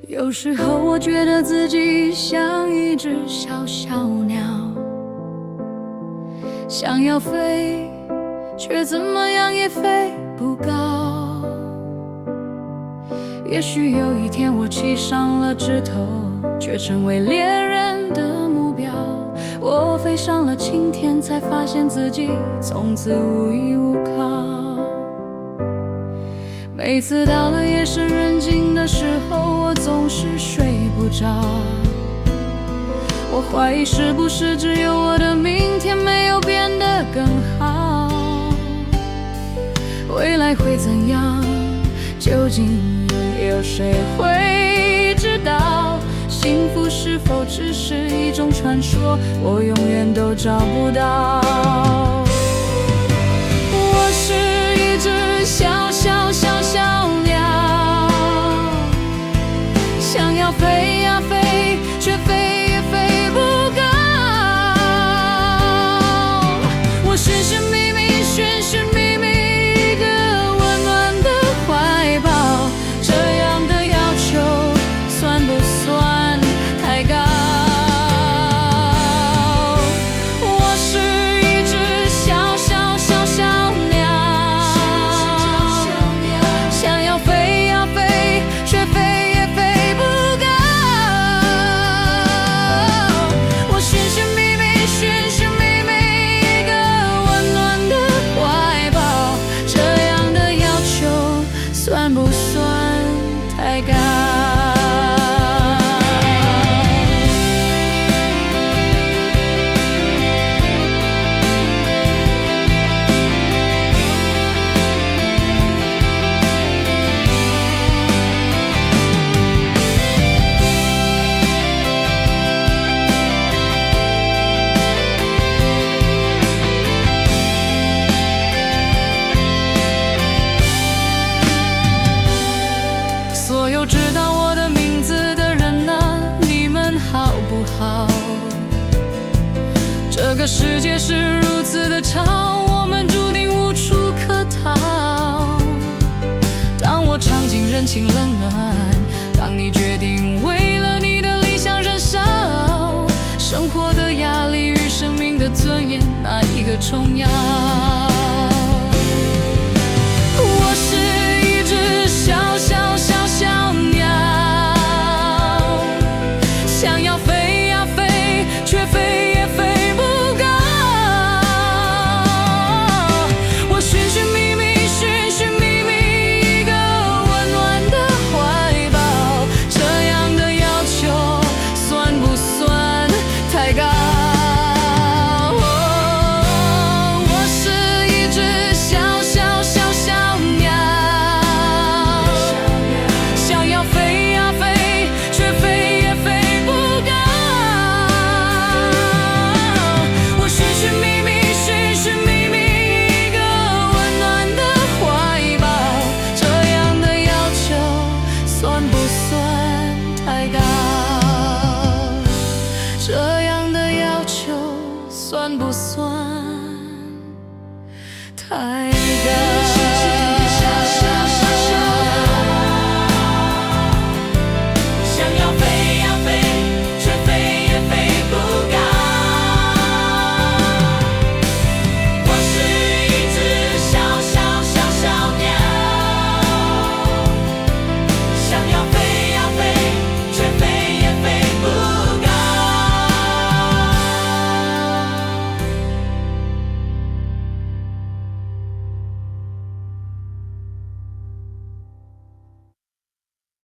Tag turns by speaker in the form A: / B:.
A: 有时候我觉得自己像一只小小鸟，想要飞，却怎么样也飞不高。也许有一天我栖上了枝头，却成为猎人的目标。我飞上了青天，才发现自己从此无依无靠。每次到了夜深人静的时候，我总是睡不着。我怀疑是不是只有我的明天没有变得更好？未来会怎样？究竟有谁会知道？幸福是否只是一种传说？我永远都找不到。我是一只小小小小鸟，想要飞呀飞，却飞也飞不高。我寻寻觅觅，寻寻觅觅一个温暖的怀抱，这样的要求算不算太高？我是一只小小小小鸟，想要飞呀飞，却飞也飞不高。我寻寻觅觅，寻寻觅觅一个温暖的怀抱，这样的要求算不算太高？所有知道我的名字的人啊，你们好不好？这个世界是如此的吵，我们注定无处可逃。当我尝尽人情冷暖，当你决定为了你的理想燃烧，生活的压力与生命的尊严，哪一个重要？我是一只小小小小鸟，想要飞呀飞，却飞也飞不高。我寻寻觅觅，寻寻觅觅一个温暖的怀抱，这样的要求算不算太高？我是一只小小小小鸟，想要飞呀飞，却飞也飞不高。我寻寻觅觅，寻寻觅觅一个温暖的怀抱，这样的要求算不算太高？这样的要求算不算太